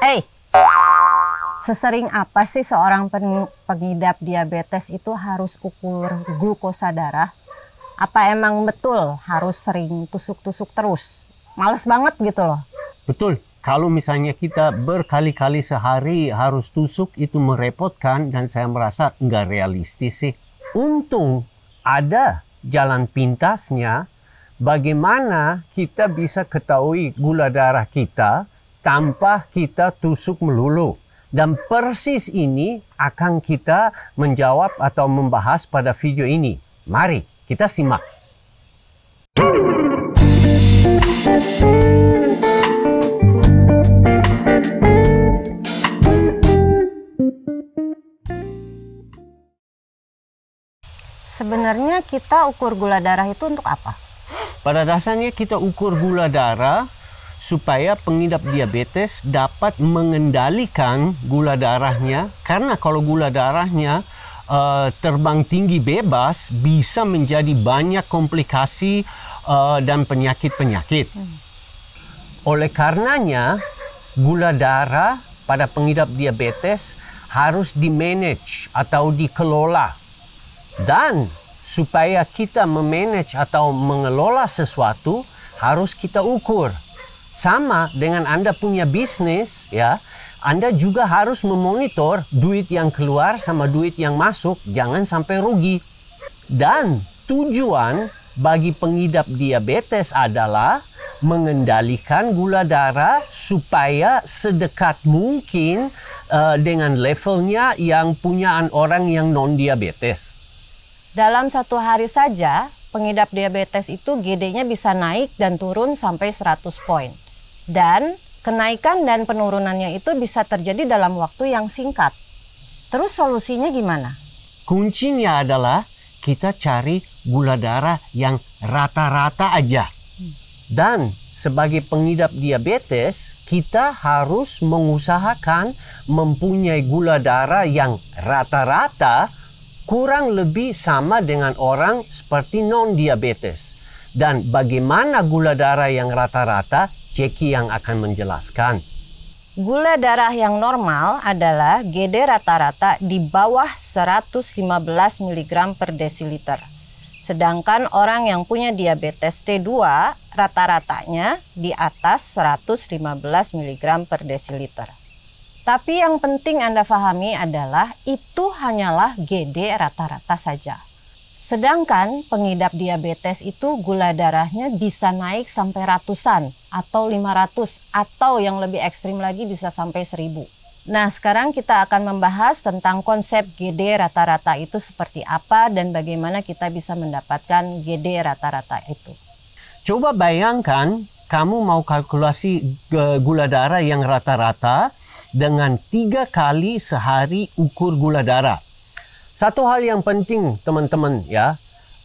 Hey, sesering apa sih seorang pengidap diabetes itu harus ukur glukosa darah? Apa emang betul harus sering tusuk-tusuk terus? Males banget gitu loh. Betul. Kalau misalnya kita berkali-kali sehari harus tusuk, itu merepotkan dan saya merasa nggak realistis sih. Untung ada jalan pintasnya bagaimana kita bisa ketahui gula darah kita tanpa kita tusuk melulu. Dan persis ini akan kita menjawab atau membahas pada video ini. Mari kita simak. Sebenarnya kita ukur gula darah itu untuk apa? Pada dasarnya kita ukur gula darah supaya pengidap diabetes dapat mengendalikan gula darahnya. Karena kalau gula darahnya terbang tinggi bebas, bisa menjadi banyak komplikasi dan penyakit-penyakit. Oleh karenanya, gula darah pada pengidap diabetes harus di-manage atau dikelola. Dan supaya kita memanage atau mengelola sesuatu, harus kita ukur. Sama dengan Anda punya bisnis, ya, Anda juga harus memonitor duit yang keluar sama duit yang masuk, jangan sampai rugi. Dan tujuan bagi pengidap diabetes adalah mengendalikan gula darah supaya sedekat mungkin dengan levelnya yang punyaan orang yang non-diabetes. Dalam satu hari saja, pengidap diabetes itu GD-nya bisa naik dan turun sampai 100 poin. Dan kenaikan dan penurunannya itu bisa terjadi dalam waktu yang singkat. Terus solusinya gimana? Kuncinya adalah kita cari gula darah yang rata-rata aja. Dan sebagai pengidap diabetes, kita harus mengusahakan mempunyai gula darah yang rata-rata kurang lebih sama dengan orang seperti non-diabetes. Dan bagaimana gula darah yang rata-rata, Jackie yang akan menjelaskan. Gula darah yang normal adalah GD rata-rata di bawah 115 mg per desiliter. Sedangkan orang yang punya diabetes T2 rata-ratanya di atas 115 mg per desiliter. Tapi yang penting Anda pahami adalah itu hanyalah GD rata-rata saja. Sedangkan pengidap diabetes itu gula darahnya bisa naik sampai ratusan atau 500 atau yang lebih ekstrim lagi bisa sampai 1000. Nah, sekarang kita akan membahas tentang konsep GD rata-rata itu seperti apa dan bagaimana kita bisa mendapatkan GD rata-rata itu. Coba bayangkan kamu mau kalkulasi gula darah yang rata-rata dengan 3 kali sehari ukur gula darah. Satu hal yang penting teman-teman ya,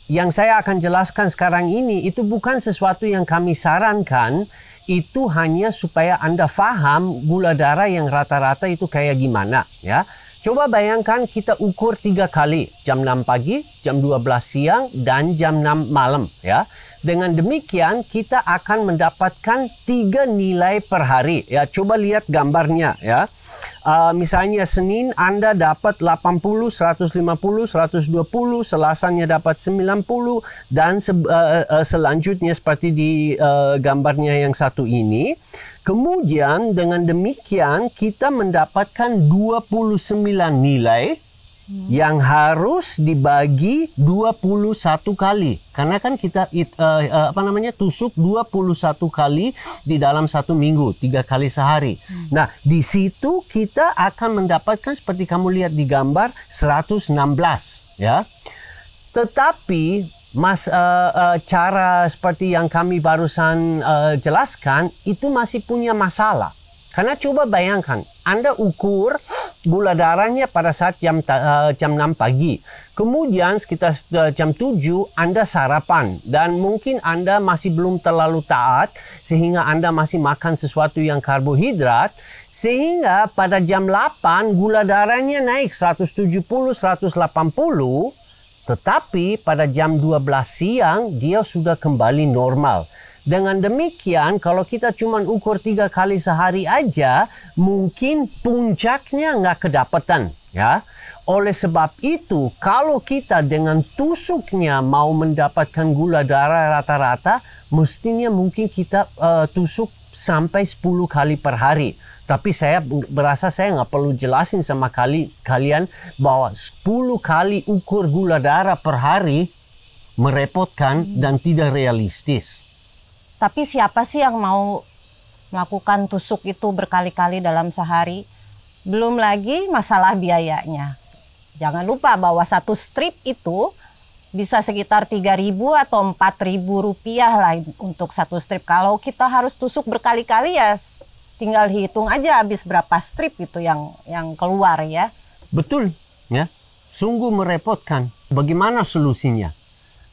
yang saya akan jelaskan sekarang ini itu bukan sesuatu yang kami sarankan, itu hanya supaya Anda faham gula darah yang rata-rata itu kayak gimana ya. Coba bayangkan kita ukur 3 kali, jam 6 pagi, jam 12 siang, dan jam 6 malam ya. Dengan demikian kita akan mendapatkan 3 nilai per hari ya. Coba lihat gambarnya ya. Misalnya Senin Anda dapat 80, 150, 120, Selasanya dapat 90 dan selanjutnya seperti di gambarnya yang satu ini. Kemudian dengan demikian kita mendapatkan 29 nilai yang harus dibagi 21 kali. Karena kan kita tusuk 21 kali di dalam 1 minggu, 3 kali sehari. Nah, di situ kita akan mendapatkan seperti kamu lihat di gambar 116 ya. Tetapi cara seperti yang kami barusan jelaskan itu masih punya masalah. Karena coba bayangkan, Anda ukur gula darahnya pada saat jam 6 pagi. Kemudian sekitar jam 7 Anda sarapan. Dan mungkin Anda masih belum terlalu taat sehingga Anda masih makan sesuatu yang karbohidrat. Sehingga pada jam 8 gula darahnya naik 170, 180. Tetapi pada jam 12 siang dia sudah kembali normal. Dengan demikian, kalau kita cuma ukur 3 kali sehari aja, mungkin puncaknya nggak kedapatan, ya. Oleh sebab itu, kalau kita dengan tusuknya mau mendapatkan gula darah rata-rata, mestinya mungkin kita tusuk sampai 10 kali per hari. Tapi saya berasa saya nggak perlu jelasin sama kalian bahwa 10 kali ukur gula darah per hari merepotkan dan tidak realistis. Tapi siapa sih yang mau melakukan tusuk itu berkali-kali dalam sehari? Belum lagi masalah biayanya. Jangan lupa bahwa satu strip itu bisa sekitar 3.000 atau 4.000 rupiah lah untuk satu strip. Kalau kita harus tusuk berkali-kali ya tinggal hitung aja habis berapa strip itu yang keluar ya. Betul, ya. Sungguh merepotkan. Bagaimana solusinya?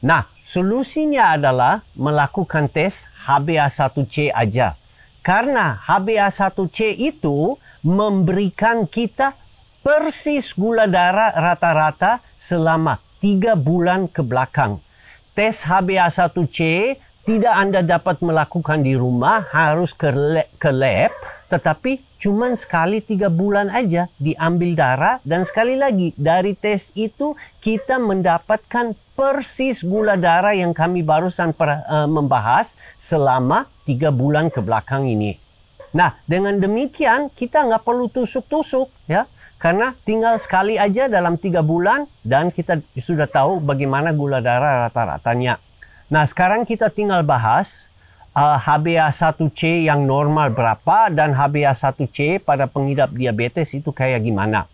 Nah, solusinya adalah melakukan tes HbA1c aja. Karena HbA1c itu memberikan kita persis gula darah rata-rata selama 3 bulan ke belakang. Tes HbA1c tidak Anda dapat melakukan di rumah, harus ke lab, tetapi cuma sekali 3 bulan aja diambil darah, dan sekali lagi dari tes itu kita mendapatkan persis gula darah yang kami barusan membahas selama 3 bulan ke belakang ini. Nah, dengan demikian kita nggak perlu tusuk-tusuk, ya. Karena tinggal sekali aja dalam 3 bulan dan kita sudah tahu bagaimana gula darah rata-ratanya. Nah, sekarang kita tinggal bahas HbA1c yang normal berapa dan HbA1c pada pengidap diabetes itu kayak gimana.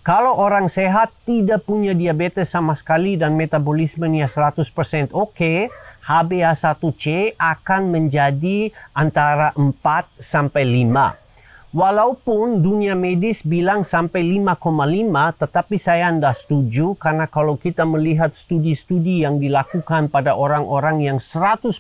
Kalau orang sehat tidak punya diabetes sama sekali dan metabolismenya 100% oke, HbA1c akan menjadi antara 4 sampai 5. Walaupun dunia medis bilang sampai 5,5, tetapi saya tidak setuju karena kalau kita melihat studi-studi yang dilakukan pada orang-orang yang 100%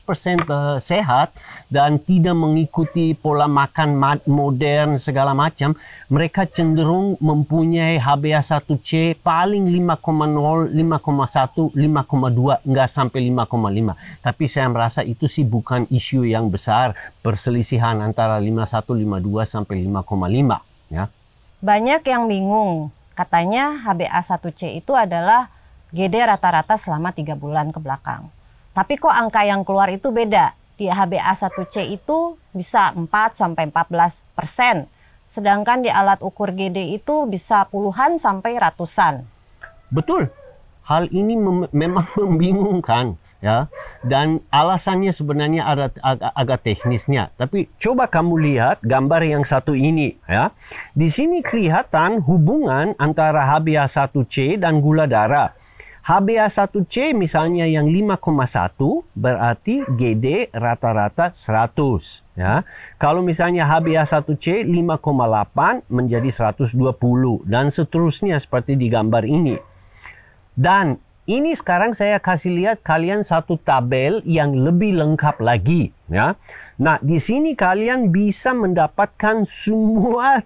sehat dan tidak mengikuti pola makan modern segala macam, mereka cenderung mempunyai HbA1c paling 5,0, 5,1, 5,2, enggak sampai 5,5. Tapi saya merasa itu sih bukan isu yang besar, perselisihan antara 51, 52 sampai 5,5, ya. Banyak yang bingung, katanya HbA1c itu adalah GD rata-rata selama 3 bulan ke belakang. Tapi kok angka yang keluar itu beda. Di HbA1c itu bisa 4 sampai 14%. Sedangkan di alat ukur GD itu bisa puluhan sampai ratusan. Betul. Hal ini memang membingungkan, ya. Dan alasannya sebenarnya agak teknisnya. Tapi coba kamu lihat gambar yang satu ini, ya. Di sini kelihatan hubungan antara HbA1c dan gula darah. HbA1c misalnya yang 5,1 berarti GD rata-rata 100, ya. Kalau misalnya HbA1c 5,8 menjadi 120 dan seterusnya seperti di gambar ini. Dan ini sekarang saya kasih lihat kalian satu tabel yang lebih lengkap lagi, ya. Nah, di sini kalian bisa mendapatkan semua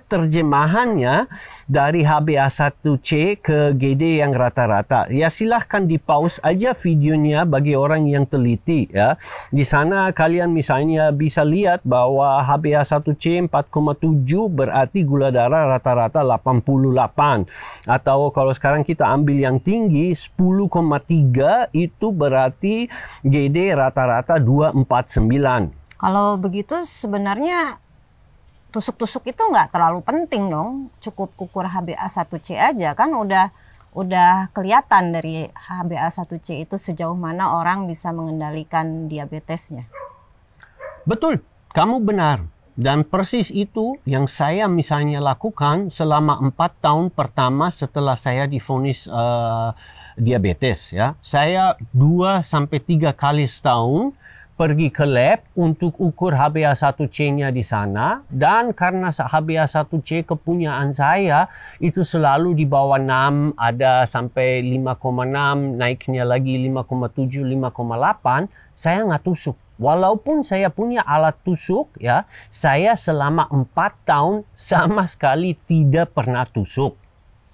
terjemahannya dari HbA1c ke GD yang rata-rata. Ya, silahkan di pause aja videonya bagi orang yang teliti, ya. Di sana kalian misalnya bisa lihat bahwa HbA1c 4,7 berarti gula darah rata-rata 88. Atau kalau sekarang kita ambil yang tinggi 10,3 itu berarti GD rata-rata 249. Kalau begitu sebenarnya tusuk-tusuk itu nggak terlalu penting dong. Cukup ukur HbA1c aja kan udah kelihatan dari HbA1c itu sejauh mana orang bisa mengendalikan diabetesnya. Betul, kamu benar. Dan persis itu yang saya misalnya lakukan selama 4 tahun pertama setelah saya divonis diabetes, ya. Saya 2 sampai 3 kali setahun pergi ke lab untuk ukur HbA1c-nya di sana, dan karena HbA1c kepunyaan saya itu selalu di bawah 6, ada sampai 5,6, naiknya lagi 5,7, 5,8, saya nggak tusuk. Walaupun saya punya alat tusuk, ya, saya selama 4 tahun sama sekali tidak pernah tusuk.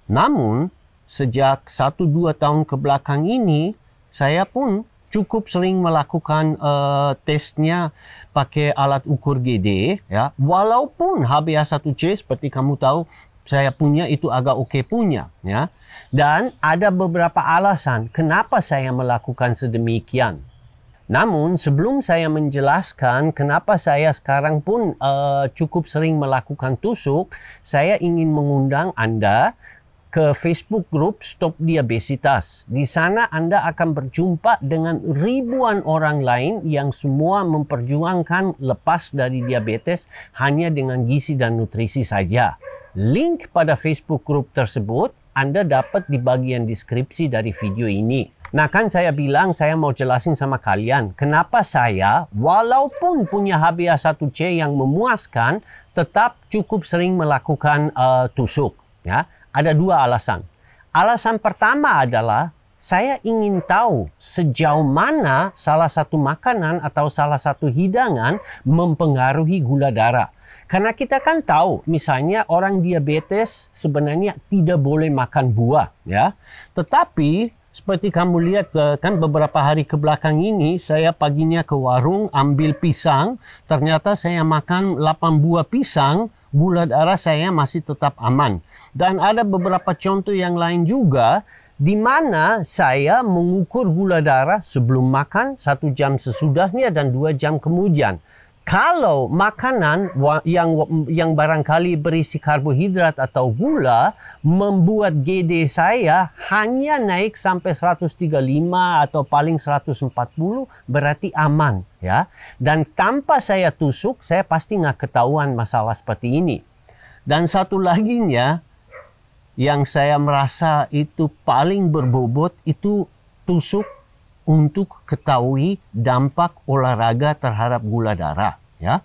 Namun, sejak 1-2 tahun ke belakang ini, saya pun cukup sering melakukan tesnya pakai alat ukur GD, ya. Walaupun HbA1c seperti kamu tahu saya punya itu agak oke punya, ya. Dan ada beberapa alasan kenapa saya melakukan sedemikian. Namun sebelum saya menjelaskan kenapa saya sekarang pun cukup sering melakukan tusuk, saya ingin mengundang Anda ke Facebook group Stop Diabesitas. Di sana Anda akan berjumpa dengan ribuan orang lain yang semua memperjuangkan lepas dari diabetes hanya dengan gizi dan nutrisi saja. Link pada Facebook group tersebut Anda dapat di bagian deskripsi dari video ini. Nah kan saya bilang saya mau jelasin sama kalian kenapa saya walaupun punya HbA1c yang memuaskan tetap cukup sering melakukan tusuk. Ya, ada dua alasan. Alasan pertama adalah saya ingin tahu sejauh mana salah satu makanan atau salah satu hidangan mempengaruhi gula darah. Karena kita kan tahu misalnya orang diabetes sebenarnya tidak boleh makan buah, ya. Tetapi seperti kamu lihat kan beberapa hari ke belakang ini saya paginya ke warung ambil pisang, ternyata saya makan 8 buah pisang, gula darah saya masih tetap aman. Dan ada beberapa contoh yang lain juga di mana saya mengukur gula darah sebelum makan, 1 jam sesudahnya dan 2 jam kemudian. Kalau makanan yang barangkali berisi karbohidrat atau gula membuat GD saya hanya naik sampai 135 atau paling 140 berarti aman, ya. Dan tanpa saya tusuk saya pasti nggak ketahuan masalah seperti ini. Dan satu laginya yang saya merasa itu paling berbobot itu tusuk untuk ketahui dampak olahraga terhadap gula darah, ya.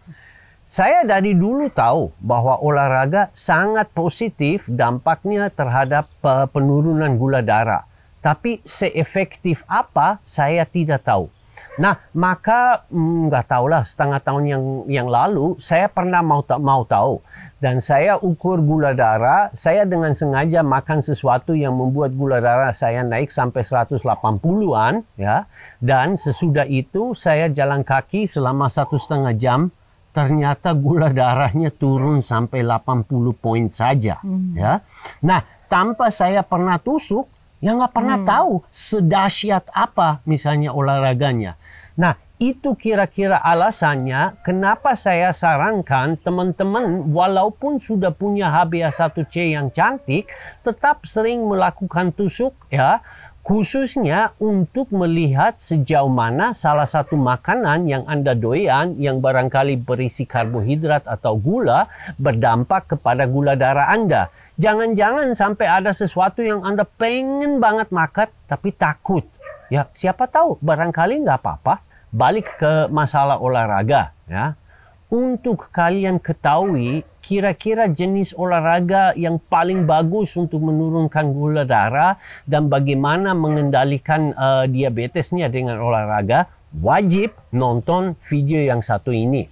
Saya dari dulu tahu bahwa olahraga sangat positif dampaknya terhadap penurunan gula darah. Tapi seefektif apa saya tidak tahu. Nah, maka nggak tahulah setengah tahun yang lalu saya pernah mau tahu. Dan saya ukur gula darah, saya dengan sengaja makan sesuatu yang membuat gula darah saya naik sampai 180-an, ya. Dan sesudah itu saya jalan kaki selama 1,5 jam, ternyata gula darahnya turun sampai 80 poin saja, ya. Nah, tanpa saya pernah tusuk, ya nggak pernah tahu sedahsyat apa misalnya olahraganya. Nah, itu kira-kira alasannya kenapa saya sarankan teman-teman walaupun sudah punya HbA1c yang cantik, tetap sering melakukan tusuk, ya. Khususnya untuk melihat sejauh mana salah satu makanan yang Anda doyan yang barangkali berisi karbohidrat atau gula berdampak kepada gula darah Anda. Jangan-jangan sampai ada sesuatu yang Anda pengen banget makan tapi takut. Ya, siapa tahu barangkali nggak apa-apa. Balik ke masalah olahraga, ya. Untuk kalian ketahui kira-kira jenis olahraga yang paling bagus untuk menurunkan gula darah dan bagaimana mengendalikan diabetesnya dengan olahraga, wajib nonton video yang satu ini.